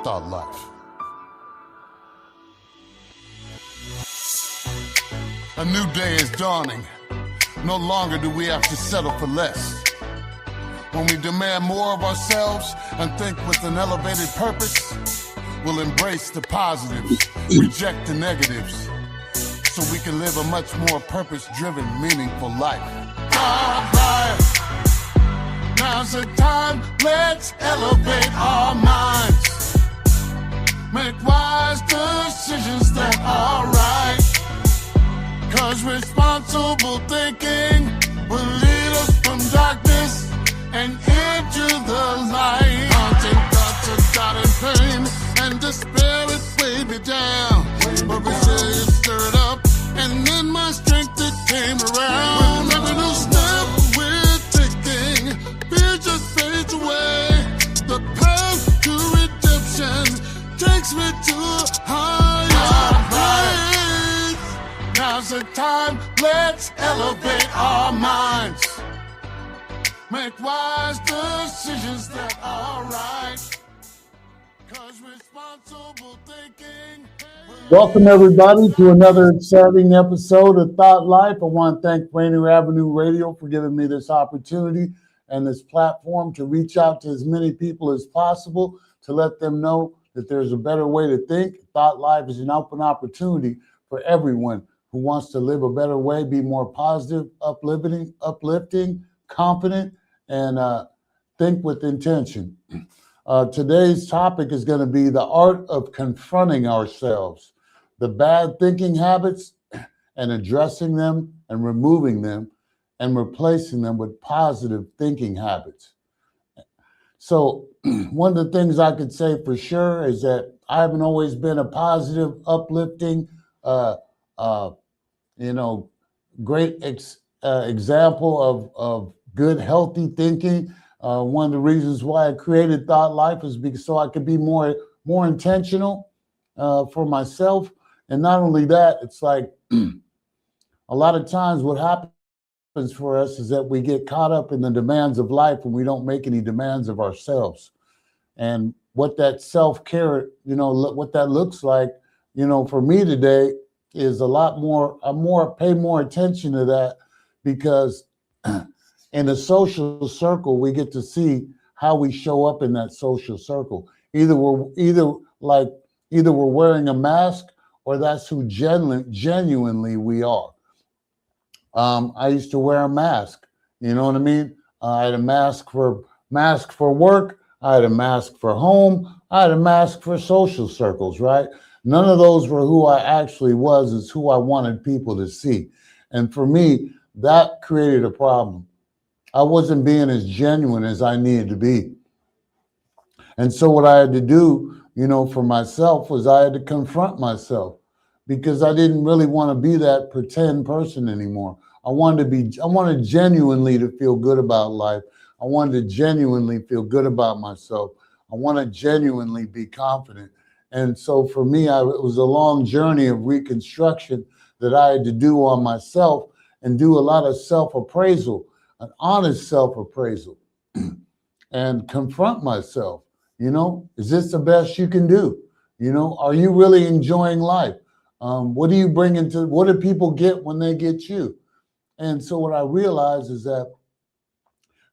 Thought Life. A new day is dawning. No longer do we have to settle for less. When we demand more of ourselves and think with an elevated purpose, we'll embrace the positives, reject the negatives, so we can live a much more purpose-driven, meaningful life. Now's the time, let's elevate our minds. Make wise decisions that are right. 'Cause responsible thinking will lead us from darkness and into the light. Haunting thoughts of doubt and pain and despair it weighed me down. But resilience stirred up and then my strength it came around. With every new step we're taking, fear just fades away. The path to redemption takes me to a higher place. Now's the time, let's elevate our minds. Make wise decisions that are right. 'Cause responsible thinking. Welcome everybody to another exciting episode of Thought Life. I want to thank Rainier Avenue Radio for giving me this opportunity and this platform to reach out to as many people as possible to let them know that there's a better way to think. Thought Life is an open opportunity for everyone who wants to live a better way, be more positive, uplifting, confident, and think with intention. Today's topic is going to be the art of confronting ourselves, the bad thinking habits, and addressing them and removing them and replacing them with positive thinking habits. So one of the things I could say for sure is that I haven't always been a positive, uplifting, great example of good, healthy thinking. One of the reasons why I created Thought Life is because so I could be more intentional for myself. And not only that, it's like a lot of times what happens for us is that we get caught up in the demands of life and we don't make any demands of ourselves. And what that self-care, what that looks like, for me today is a lot more, pay more attention to that because in a social circle, we get to see how we show up in that social circle. Either we're wearing a mask or that's who genuinely we are. I used to wear a mask, you know what I mean? I had a mask for work. I had a mask for home. I had a mask for social circles, right? None of those were who I actually was. It's who I wanted people to see. And for me, that created a problem. I wasn't being as genuine as I needed to be. And so what I had to do, for myself was I had to confront myself because I didn't really want to be that pretend person anymore. I wanted genuinely to feel good about life. I wanted to genuinely feel good about myself. I want to genuinely be confident. And so for me, it was a long journey of reconstruction that I had to do on myself and do a lot of self-appraisal, an honest self-appraisal, and confront myself. Is this the best you can do? Are you really enjoying life? What do you bring what do people get when they get you? And so what I realized is that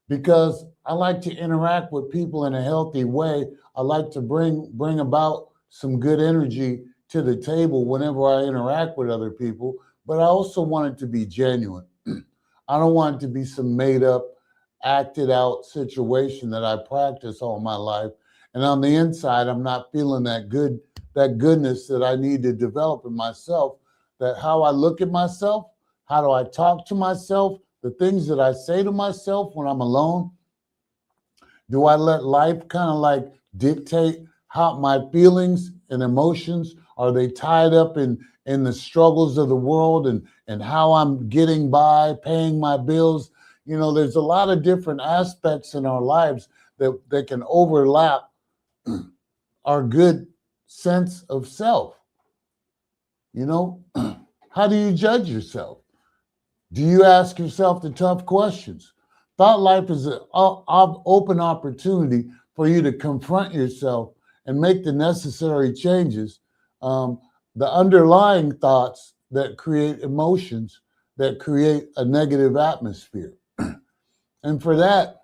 because I like to interact with people in a healthy way, I like to bring about some good energy to the table whenever I interact with other people, but I also want it to be genuine. I don't want it to be some made up, acted out situation that I practice all my life. And on the inside, I'm not feeling that goodness that I need to develop in myself, that how I look at myself, how do I talk to myself, the things that I say to myself when I'm alone. Do I let life kind of like dictate how my feelings and emotions, are they tied up in the struggles of the world and how I'm getting by, paying my bills? There's a lot of different aspects in our lives that can overlap our good sense of self. How do you judge yourself? Do you ask yourself the tough questions? Thought Life is an open opportunity for you to confront yourself and make the necessary changes, the underlying thoughts that create emotions that create a negative atmosphere. And for that,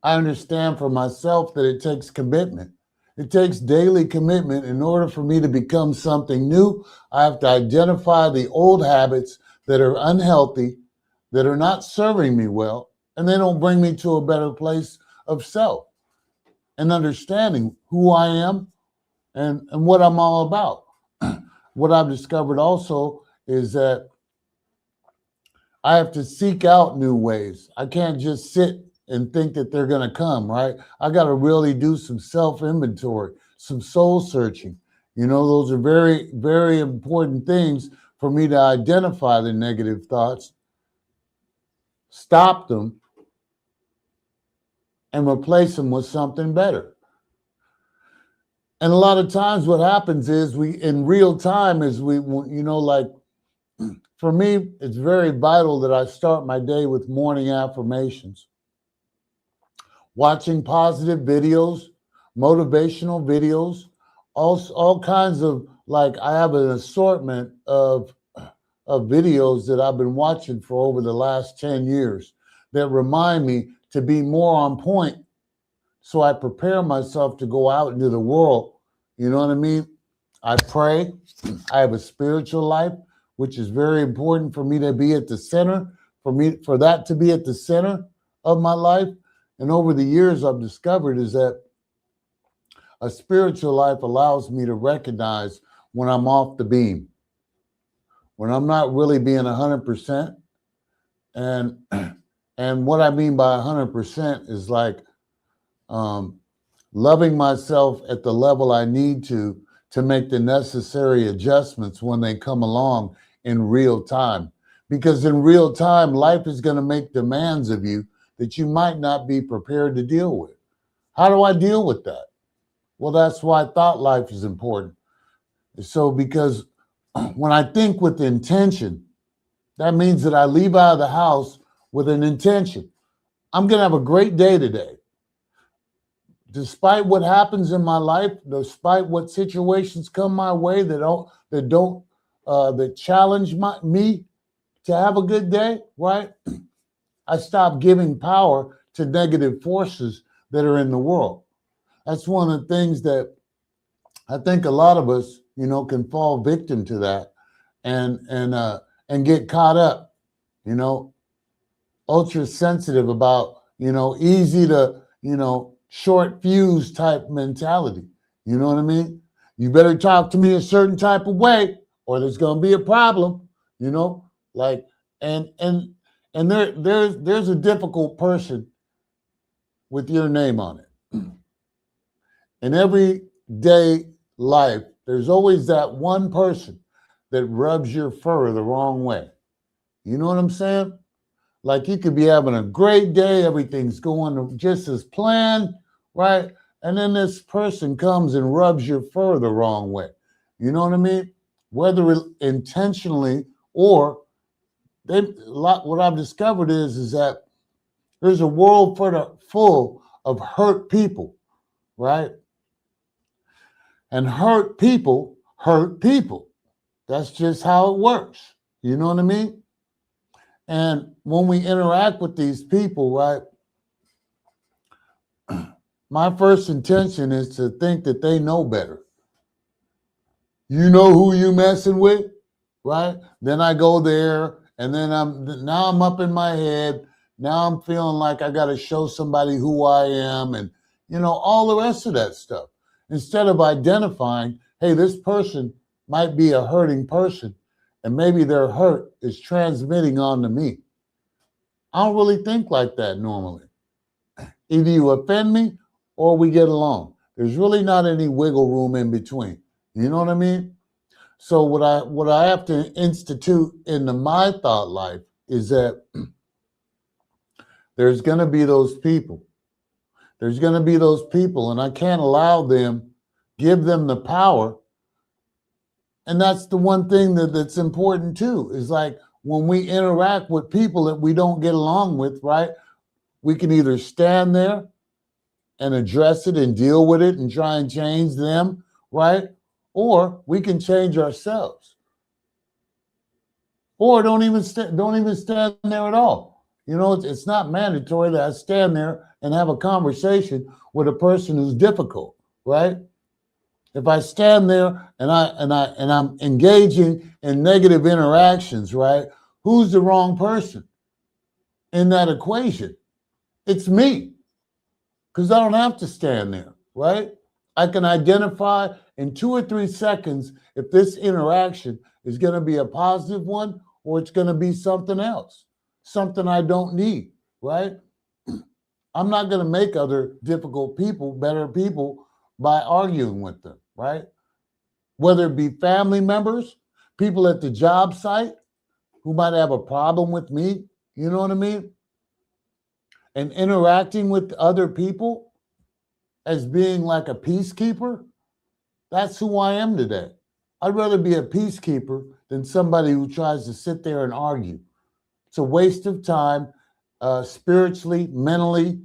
I understand for myself that it takes commitment. It takes daily commitment. In order for me to become something new, I have to identify the old habits that are unhealthy, that are not serving me well, and they don't bring me to a better place of self and understanding who I am and what I'm all about. What I've discovered also is that I have to seek out new ways. I can't just sit and think that they're going to come, right? I got to really do some self-inventory, some soul searching. You know, those are very, very important things for me to identify the negative thoughts, stop them, and replace them with something better. And a lot of times what happens is in real time, like for me, it's very vital that I start my day with morning affirmations. Watching positive videos, motivational videos, all kinds of, like, I have an assortment of videos that I've been watching for over the last 10 years that remind me to be more on point. So I prepare myself to go out into the world. You know what I mean? I pray. I have a spiritual life, which is very important for me to be at the center, for that to be at the center of my life. And over the years, I've discovered is that a spiritual life allows me to recognize when I'm off the beam, when I'm not really being 100%. And what I mean by 100% is like loving myself at the level I need to make the necessary adjustments when they come along in real time. Because in real time, life is going to make demands of you that you might not be prepared to deal with. How do I deal with that? Well, that's why thought life is important. So because when I think with intention, that means that I leave out of the house with an intention. I'm going to have a great day today. Despite what happens in my life, despite what situations come my way that challenge me to have a good day, right? I stop giving power to negative forces that are in the world. That's one of the things that I think a lot of us, can fall victim to that and get caught up, ultra sensitive about, easy to, short fuse type mentality. You know what I mean? You better talk to me a certain type of way or there's going to be a problem, like, and there's a difficult person with your name on it. In everyday life, there's always that one person that rubs your fur the wrong way. You know what I'm saying? Like you could be having a great day, everything's going just as planned, right? And then this person comes and rubs your fur the wrong way. You know what I mean? Whether intentionally or what I've discovered is that there's a world full of hurt people, right? And hurt people hurt people. That's just how it works. You know what I mean? And when we interact with these people, right, my first intention is to think that they know better. You know who you messing with, right? Then I go there, and then I'm up in my head. Now I'm feeling like I got to show somebody who I am, and all the rest of that stuff. Instead of identifying, hey, this person might be a hurting person, and maybe their hurt is transmitting on to me. I don't really think like that normally. Either you offend me or we get along. There's really not any wiggle room in between. You know what I mean? So what I have to institute into my thought life is that there's going to be those people. There's going to be those people, and I can't allow them, give them the power. And that's the one thing that's important too, is like when we interact with people that we don't get along with, right? We can either stand there and address it and deal with it and try and change them, right? Or we can change ourselves. Or don't even stand there at all. You know, it's not mandatory that I stand there and have a conversation with a person who's difficult, right? If I stand there and I'm engaging in negative interactions, right? Who's the wrong person in that equation? It's me, because I don't have to stand there, right? I can identify in 2 or 3 seconds if this interaction is going to be a positive one or it's going to be something else, something I don't need, right? I'm not going to make other difficult people better people by arguing with them, right? Whether it be family members, people at the job site who might have a problem with me, you know what I mean? And interacting with other people as being like a peacekeeper, that's who I am today. I'd rather be a peacekeeper than somebody who tries to sit there and argue. It's a waste of time, spiritually, mentally,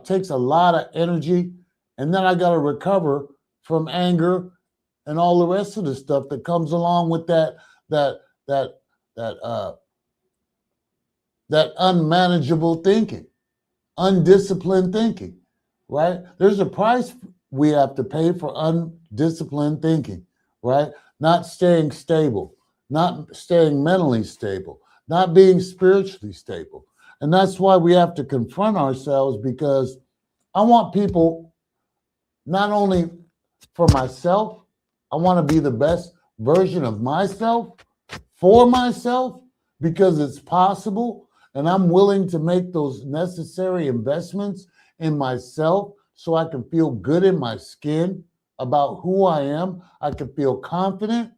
takes a lot of energy. And then I got to recover from anger and all the rest of the stuff that comes along with that unmanageable thinking, undisciplined thinking, right? There's a price we have to pay for undisciplined thinking, right? Not staying stable, not staying mentally stable, not being spiritually stable. And that's why we have to confront ourselves, because I want people, not only for myself, I want to be the best version of myself for myself, because it's possible, and I'm willing to make those necessary investments in myself so I can feel good in my skin about who I am. I can feel confident,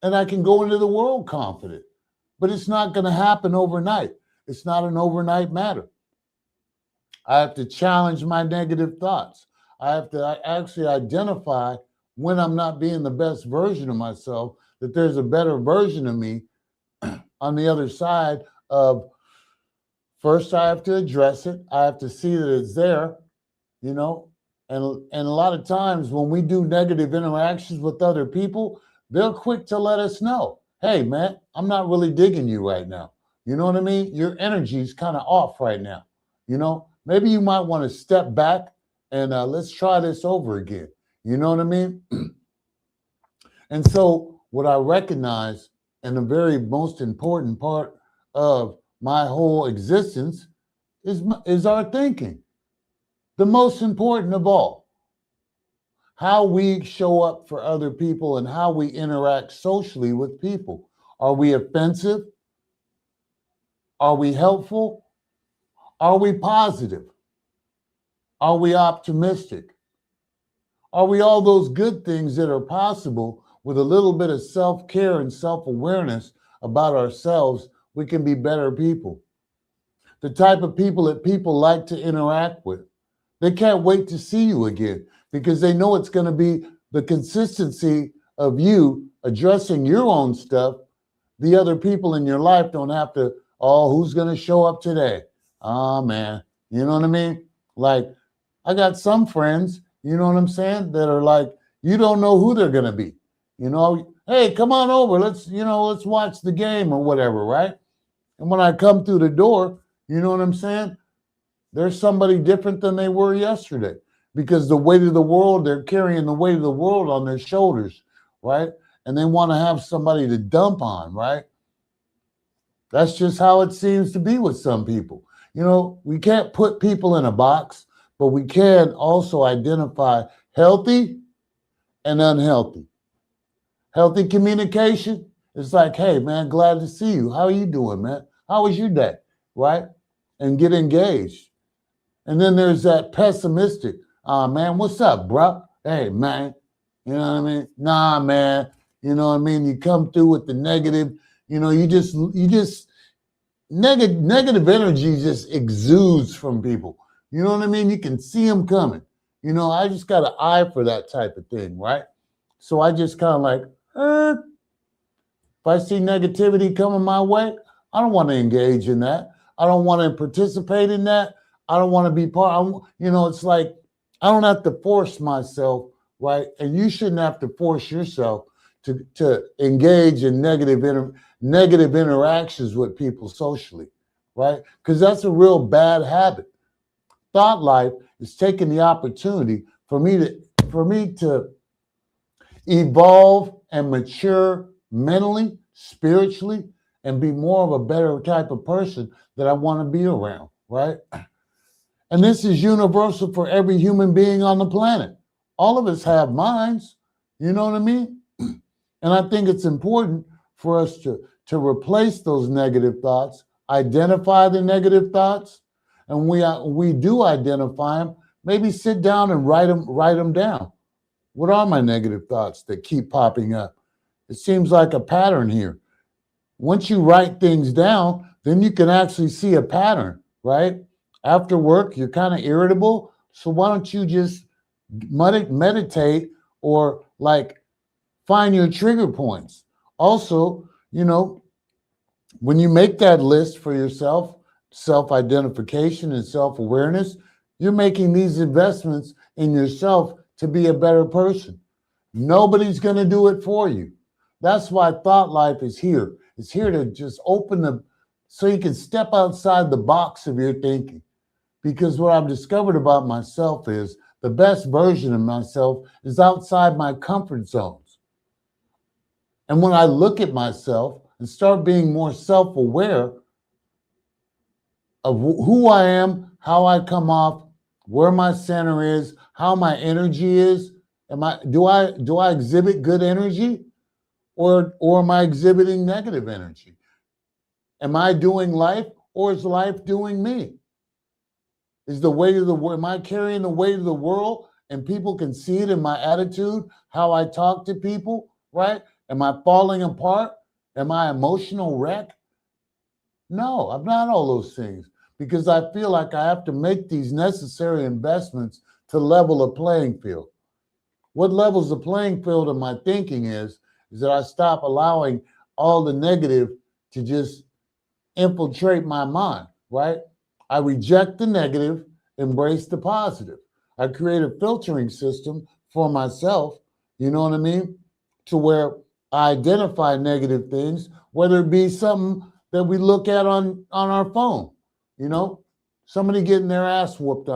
and I can go into the world confident. But it's not going to happen overnight. It's not an overnight matter. I have to challenge my negative thoughts. I have to actually identify when I'm not being the best version of myself, that there's a better version of me on the other side of, first I have to address it. I have to see that it's there, you know, and a lot of times when we do negative interactions with other people, they're quick to let us know, hey, man, I'm not really digging you right now. You know what I mean? Your energy is kind of off right now. You know, maybe you might want to step back and let's try this over again. You know what I mean? And so what I recognize, and the very most important part of my whole existence, is our thinking. The most important of all. How we show up for other people and how we interact socially with people. Are we offensive? Are we helpful? Are we positive? Are we optimistic? Are we all those good things that are possible with a little bit of self-care and self-awareness about ourselves? We can be better people. The type of people that people like to interact with. They can't wait to see you again because they know it's going to be the consistency of you addressing your own stuff. The other people in your life don't have to, oh, who's going to show up today? Oh, man. You know what I mean? Like, I got some friends, you know what I'm saying, that are like, you don't know who they're going to be. You know, hey, come on over. Let's watch the game or whatever, right? And when I come through the door, you know what I'm saying? There's somebody different than they were yesterday, because the weight of the world, they're carrying the weight of the world on their shoulders, right? And they want to have somebody to dump on, right? That's just how it seems to be with some people. You know, we can't put people in a box, but we can also identify healthy and unhealthy. Healthy communication is like, hey, man, glad to see you. How are you doing, man? How was your day, right? And get engaged. And then there's that pessimistic, man, what's up, bro? Hey, man, you know what I mean? Nah, man, you know what I mean? You come through with the negative, you know, you just negative energy just exudes from people. You know what I mean? You can see them coming. You know, I just got an eye for that type of thing, right? So I just kind of like, if I see negativity coming my way, I don't want to engage in that. I don't want to participate in that. I don't want to be it's like I don't have to force myself, right? And you shouldn't have to force yourself to engage in negative interactions with people socially, right? Because that's a real bad habit. Thought life is taking the opportunity for me to evolve and mature mentally, spiritually, and be more of a better type of person that I want to be around, right? And this is universal for every human being on the planet. All of us have minds, you know what I mean? And I think it's important for us to replace those negative thoughts, identify the negative thoughts, and we do identify them, maybe sit down and write them down. What are my negative thoughts that keep popping up? It seems like a pattern here. Once you write things down, then you can actually see a pattern, right? After work, you're kind of irritable. So why don't you just meditate or like find your trigger points? Also, when you make that list for yourself, self-identification and self-awareness, you're making these investments in yourself to be a better person. Nobody's going to do it for you. That's why Thought Life is here. It's here to just so you can step outside the box of your thinking. Because what I've discovered about myself is the best version of myself is outside my comfort zones. And when I look at myself and start being more self-aware of who I am, how I come off, where my center is, how my energy is, do I exhibit good energy or am I exhibiting negative energy? Am I doing life or is life doing me? Am I carrying the weight of the world and people can see it in my attitude, how I talk to people, right? Am I falling apart? Am I an emotional wreck? No, I'm not all those things because I feel like I have to make these necessary investments to level a playing field. What levels the playing field of my thinking is that I stop allowing all the negative to just infiltrate my mind, right? I reject the negative, embrace the positive. I create a filtering system for myself, you know what I mean? To where I identify negative things, whether it be something that we look at on our phone, somebody getting their ass whooped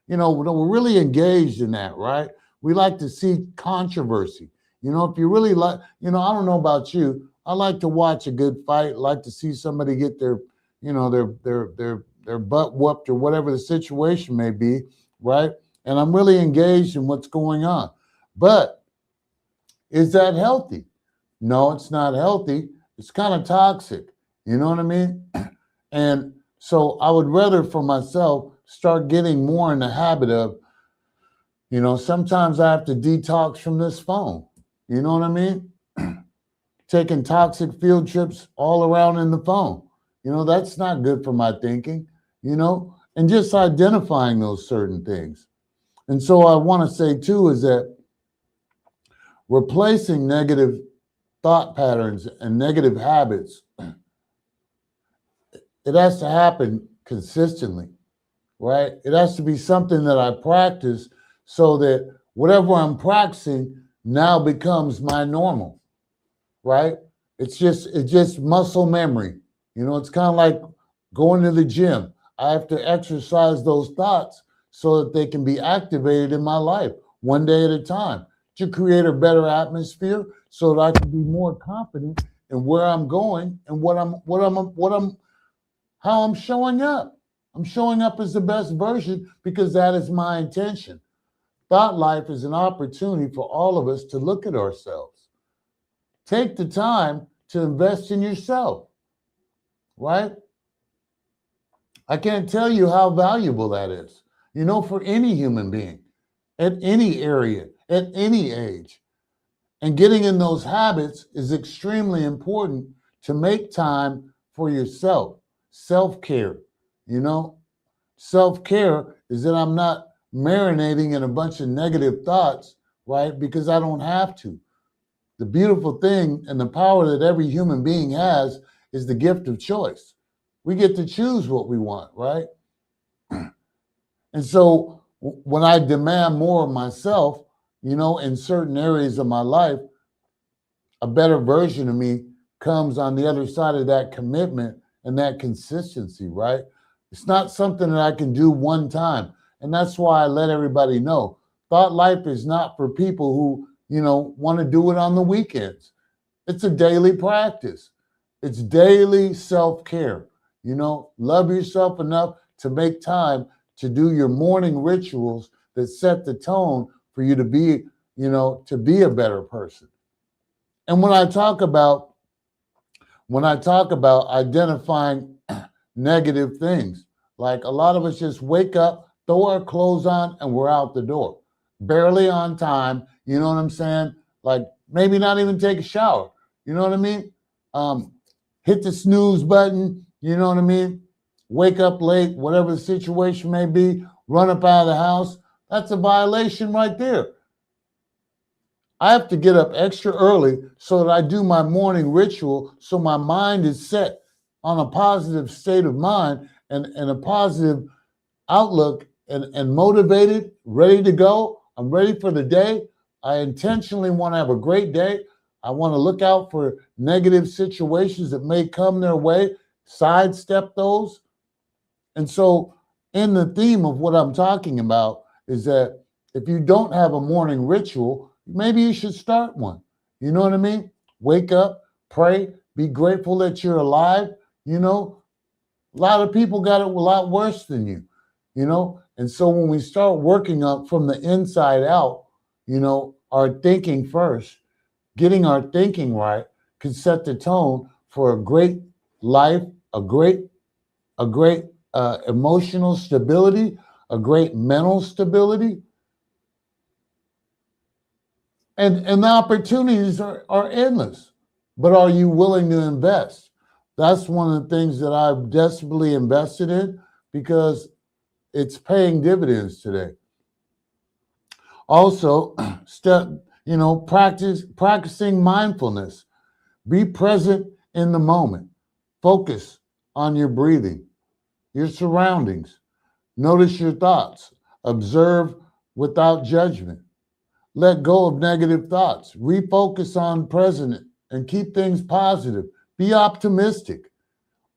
we're really engaged in that, right? We like to see controversy. If you really like, I don't know about you, I like to watch a good fight, like to see somebody get their butt whooped or whatever the situation may be, right? And I'm really engaged in what's going on. But is that healthy? No, it's not healthy. It's kind of toxic. You know what I mean? And so I would rather for myself start getting more in the habit of, sometimes I have to detox from this phone. You know what I mean? Taking toxic field trips all around in the phone. That's not good for my thinking, and just identifying those certain things. And so I want to say too is that replacing negative thought patterns and negative habits, it has to happen consistently, right? It has to be something that I practice so that whatever I'm practicing now becomes my normal, right? It's just muscle memory. It's kind of like going to the gym. I have to exercise those thoughts so that they can be activated in my life one day at a time to create a better atmosphere so that I can be more confident in where I'm going and how I'm showing up. I'm showing up as the best version because that is my intention. Thought life is an opportunity for all of us to look at ourselves. Take the time to invest in yourself, right? I can't tell you how valuable that is, for any human being, at any area, at any age. And getting in those habits is extremely important to make time for yourself. Self-care, Self-care is that I'm not marinating in a bunch of negative thoughts, right? Because I don't have to. The beautiful thing and the power that every human being has is the gift of choice. We get to choose what we want, right? And so when I demand more of myself, in certain areas of my life, a better version of me comes on the other side of that commitment and that consistency, right? It's not something that I can do one time. And that's why I let everybody know. Thought Life is not for people who, want to do it on the weekends. It's a daily practice. It's daily self-care. Love yourself enough to make time to do your morning rituals that set the tone for you to be, a better person. And when I talk about identifying negative things, like a lot of us just wake up, throw our clothes on, and we're out the door. Barely on time, you know what I'm saying? Like maybe not even take a shower, you know what I mean? Hit the snooze button, you know what I mean? Wake up late, whatever the situation may be, run up out of the house. That's a violation right there. I have to get up extra early so that I do my morning ritual so my mind is set on a positive state of mind and a positive outlook and motivated, ready to go. I'm ready for the day. I intentionally want to have a great day. I want to look out for negative situations that may come their way, sidestep those. And so in the theme of what I'm talking about is that if you don't have a morning ritual, maybe you should start one. You know what I mean? Wake up, pray, be grateful that you're alive. A lot of people got it a lot worse than you, And so when we start working up from the inside out, our thinking first, getting our thinking right can set the tone for a great life, a great emotional stability, a great mental stability. And the opportunities are endless, but are you willing to invest? That's one of the things that I've desperately invested in because it's paying dividends today. Also, practicing mindfulness. Be present in the moment. Focus on your breathing, your surroundings. Notice your thoughts. Observe without judgment. Let go of negative thoughts. Refocus on present and keep things positive. Be optimistic.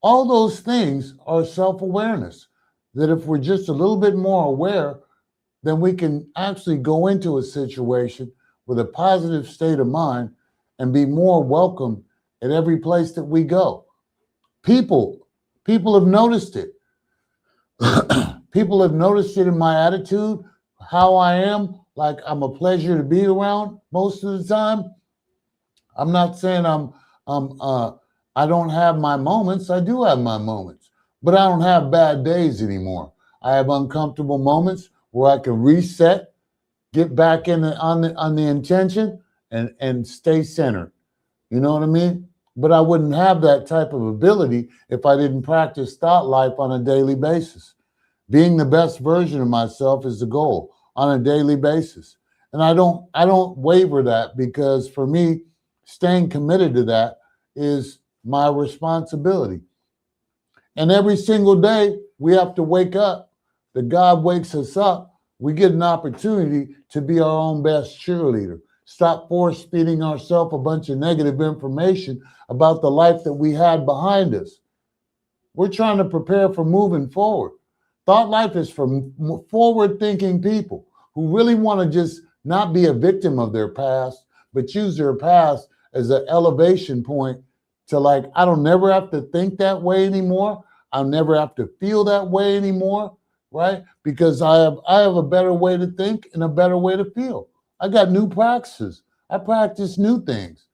All those things are self-awareness, that if we're just a little bit more aware, then we can actually go into a situation with a positive state of mind and be more welcome at every place that we go. People have noticed it. People have noticed it in my attitude, how I am. Like I'm a pleasure to be around most of the time. I'm not saying I don't have my moments. I do have my moments, but I don't have bad days anymore. I have uncomfortable moments where I can reset, get back on the intention, and stay centered. You know what I mean? But I wouldn't have that type of ability if I didn't practice thought life on a daily basis. Being the best version of myself is the goal on a daily basis. And I don't waver that, because for me, staying committed to that is my responsibility. And every single day we have to wake up. That God wakes us up. We get an opportunity to be our own best cheerleader. Stop force feeding ourselves a bunch of negative information about the life that we had behind us. We're trying to prepare for moving forward. Thought life is for forward-thinking people who really want to just not be a victim of their past, but use their past as an elevation point to, like, I don't never have to think that way anymore. I'll never have to feel that way anymore, right? Because I have a better way to think and a better way to feel. I got new practices. I practice new things.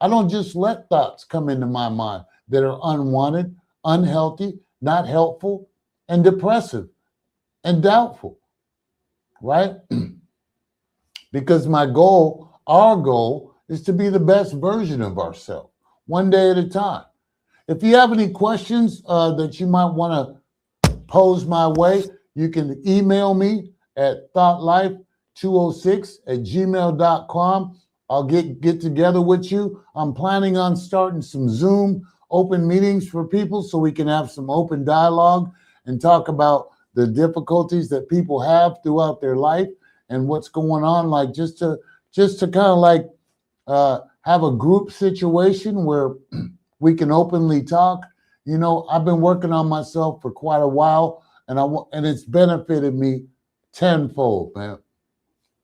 I don't just let thoughts come into my mind that are unwanted, unhealthy, not helpful, and depressive and doubtful, right? Because our goal is to be the best version of ourselves, one day at a time. If you have any questions that you might want to pose my way, you can email me at thoughtlife206@gmail.com. I'll get together with you. I'm planning on starting some Zoom open meetings for people so we can have some open dialogue and talk about the difficulties that people have throughout their life and what's going on, like just to kind of like have a group situation where we can openly talk. You know, I've been working on myself for quite a while, and it's benefited me tenfold, man.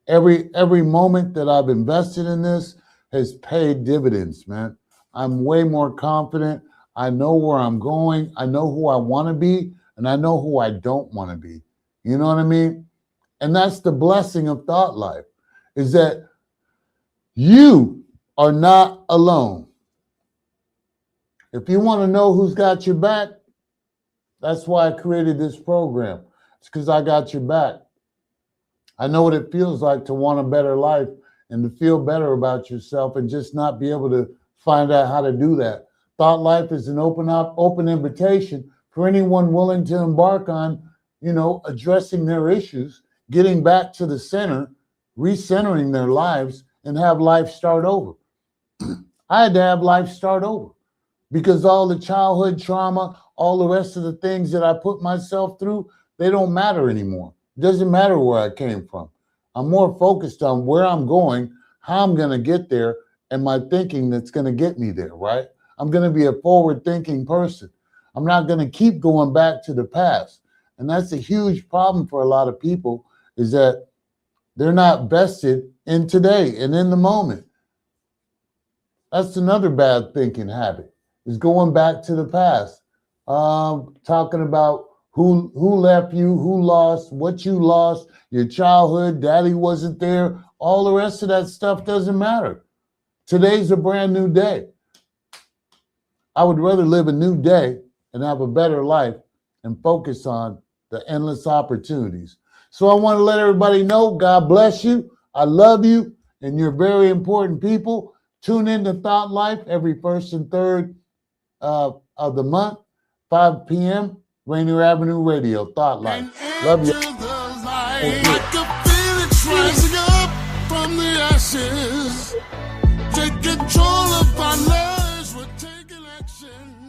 Every moment that I've invested in this has paid dividends, man. I'm way more confident. I know where I'm going. I know who I want to be, and I know who I don't want to be. You know what I mean? And that's the blessing of Thought Life, is that you are not alone. If you want to know who's got your back, that's why I created this program. It's because I got your back. I know what it feels like to want a better life and to feel better about yourself and just not be able to find out how to do that. Thought Life is an open invitation for anyone willing to embark on, you know, addressing their issues, getting back to the center, recentering their lives, and have life start over. I had to have life start over because all the childhood trauma, all the rest of the things that I put myself through, they don't matter anymore. It doesn't matter where I came from. I'm more focused on where I'm going, how I'm going to get there, and my thinking that's going to get me there, right? I'm going to be a forward-thinking person. I'm not going to keep going back to the past. And that's a huge problem for a lot of people, is that they're not vested in today and in the moment. That's another bad thinking habit, is going back to the past, talking about who left you, who lost, what you lost, your childhood, daddy wasn't there. All the rest of that stuff doesn't matter. Today's a brand new day. I would rather live a new day and have a better life and focus on the endless opportunities. So I want to let everybody know, God bless you. I love you, and you're very important people. Tune in to Thought Life every first and third of the month, 5 p.m., Rainier Avenue Radio, Thought Life. Love you. I can feel it rising up from the ashes. Take control of our lives, we're taking action.